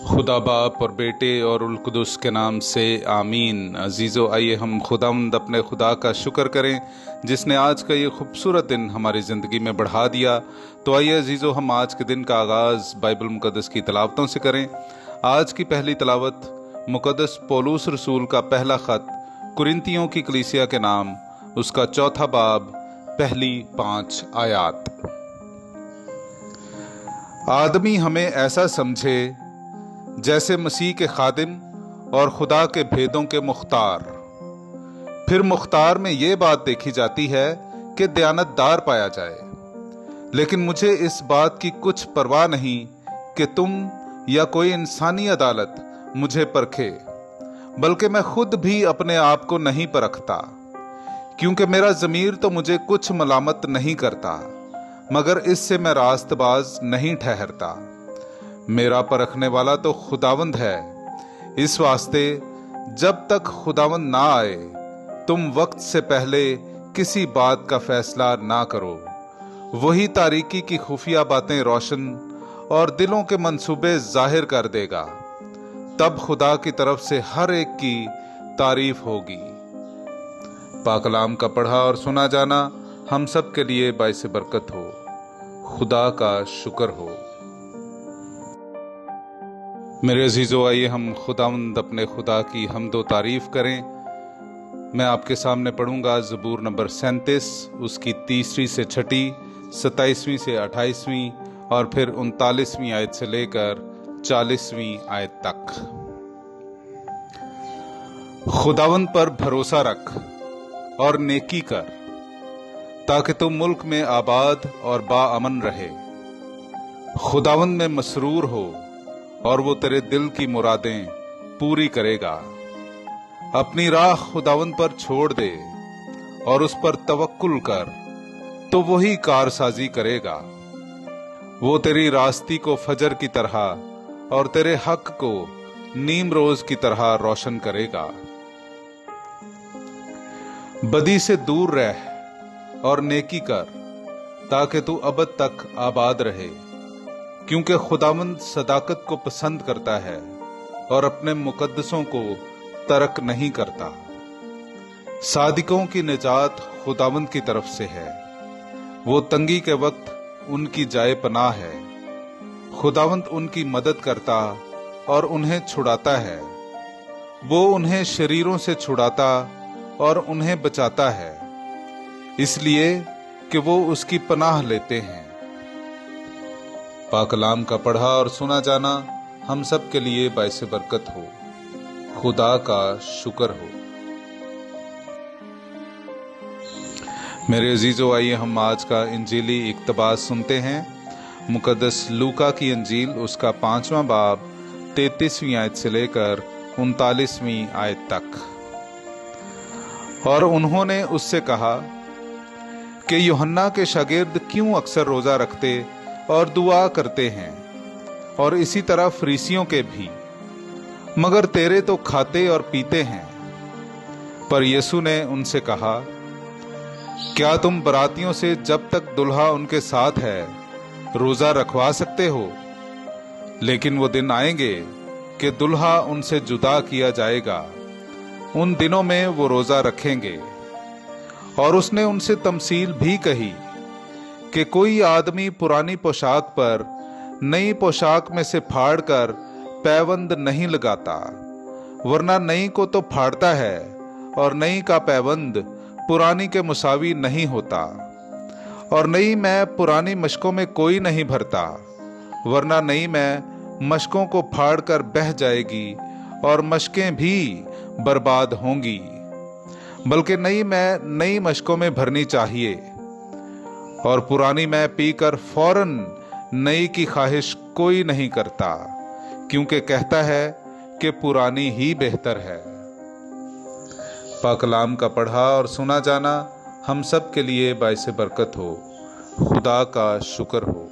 खुदा बाप और बेटे और उल कुदस के नाम से आमीन। अजीज़ो, आइए हम खुदावंद अपने खुदा का शुक्र करें जिसने आज का ये खूबसूरत दिन हमारी ज़िंदगी में बढ़ा दिया। तो आइए अजीज़ो, हम आज के दिन का आगाज़ बाइबल मुक़द्दस की तलावतों से करें। आज की पहली तलावत मुक़द्दस पौलुस रसूल का पहला ख़त कुरिन्थियों की कलीसिया के नाम, उसका चौथा बाब, पहली 5 आयात। आदमी हमें ऐसा समझे जैसे मसीह के खादिम और खुदा के भेदों के मुख्तार। फिर मुख्तार में ये बात देखी जाती है कि दयानतदार पाया जाए। लेकिन मुझे इस बात की कुछ परवाह नहीं कि तुम या कोई इंसानी अदालत मुझे परखे, बल्कि मैं खुद भी अपने आप को नहीं परखता, क्योंकि मेरा ज़मीर तो मुझे कुछ मलामत नहीं करता, मगर इससे मैं रास्तबाज नहीं ठहरता। मेरा परखने वाला तो खुदावंद है। इस वास्ते जब तक खुदावंद ना आए, तुम वक्त से पहले किसी बात का फैसला ना करो। वही तारीकी की खुफिया बातें रोशन और दिलों के मंसूबे जाहिर कर देगा। तब खुदा की तरफ से हर एक की तारीफ होगी। पाक कलाम का पढ़ा और सुना जाना हम सब के लिए बाइस बरकत हो। खुदा का शुक्र हो। मेरे अजीज़ों, आइए हम खुदावंद अपने खुदा की हमदो तारीफ करें। मैं आपके सामने पढ़ूंगा ज़बूर नंबर 37, उसकी 3 से 6, 27 से 28 और फिर 39वीं आयत से लेकर 40वीं आयत तक। खुदावंद पर भरोसा रख और नेकी कर, ताकि तुम मुल्क में आबाद और बाअमन रहे। खुदावंद में मसरूर हो और वो तेरे दिल की मुरादें पूरी करेगा। अपनी राह खुदावंद पर छोड़ दे और उस पर तवक्कुल कर, तो वही कारसाजी करेगा। वो तेरी रास्ती को फजर की तरह और तेरे हक को नीम रोज की तरह रोशन करेगा। बदी से दूर रह और नेकी कर, ताकि तू अबद तक आबाद रहे, क्योंकि खुदावंद सदाकत को पसंद करता है और अपने मुकद्दसों को तरक नहीं करता। सादिकों की निजात खुदावंद की तरफ से है। वो तंगी के वक्त उनकी जाए पनाह है। खुदावंद उनकी मदद करता और उन्हें छुड़ाता है। वो उन्हें शरीरों से छुड़ाता और उन्हें बचाता है, इसलिए कि वो उसकी पनाह लेते हैं। पाक कलाम का पढ़ा और सुना जाना हम सब के लिए बाइस बरकत हो। खुदा का शुक्र हो। मेरे अजीजों, आइए हम आज का इंजीली इक्तबास सुनते हैं। मुकद्दस लूका की इंजील, उसका 5वां बाब, 33वीं आयत से लेकर 39वीं आयत तक। और उन्होंने उससे कहा कि यूहन्ना के शागिर्द क्यों अक्सर रोजा रखते और दुआ करते हैं, और इसी तरह फरीसियों के भी, मगर तेरे तो खाते और पीते हैं। पर यीशु ने उनसे कहा, क्या तुम बरातियों से जब तक दुल्हा उनके साथ है रोजा रखवा सकते हो? लेकिन वो दिन आएंगे कि दुल्हा उनसे जुदा किया जाएगा। उन दिनों में वो रोजा रखेंगे। और उसने उनसे तमसील भी कही कि कोई आदमी पुरानी पोशाक पर नई पोशाक में से फाड़कर पैबंद नहीं लगाता, वरना नई को तो फाड़ता है और नई का पैबंद पुरानी के मुसावी नहीं होता। और नई में पुरानी मशकों में कोई नहीं भरता, वरना नई में मशकों को फाड़कर बह जाएगी और मशकें भी बर्बाद होंगी। बल्कि नई में नई मशकों में भरनी चाहिए। और पुरानी में पीकर फौरन नई की ख्वाहिश कोई नहीं करता, क्योंकि कहता है कि पुरानी ही बेहतर है। पाक कलाम का पढ़ा और सुना जाना हम सब के लिए बाइस बरकत हो। खुदा का शुक्र हो।